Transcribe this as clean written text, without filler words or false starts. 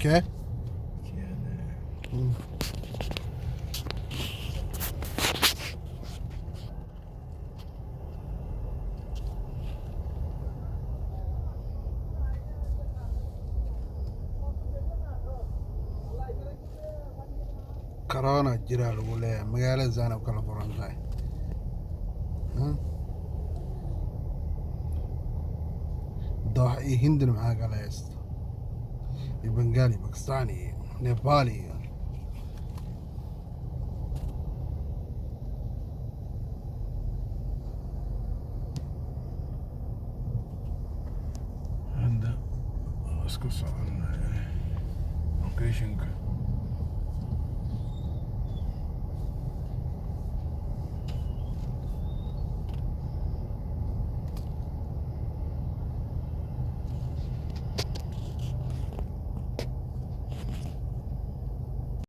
اوكي. كورونا جرى lagu leeyahay magaalada zaana kala furan tahay doox iyo hindina maxaa kala haysta iyo bengali bakistani iyo nepali iyo hadda isku soconaya locationka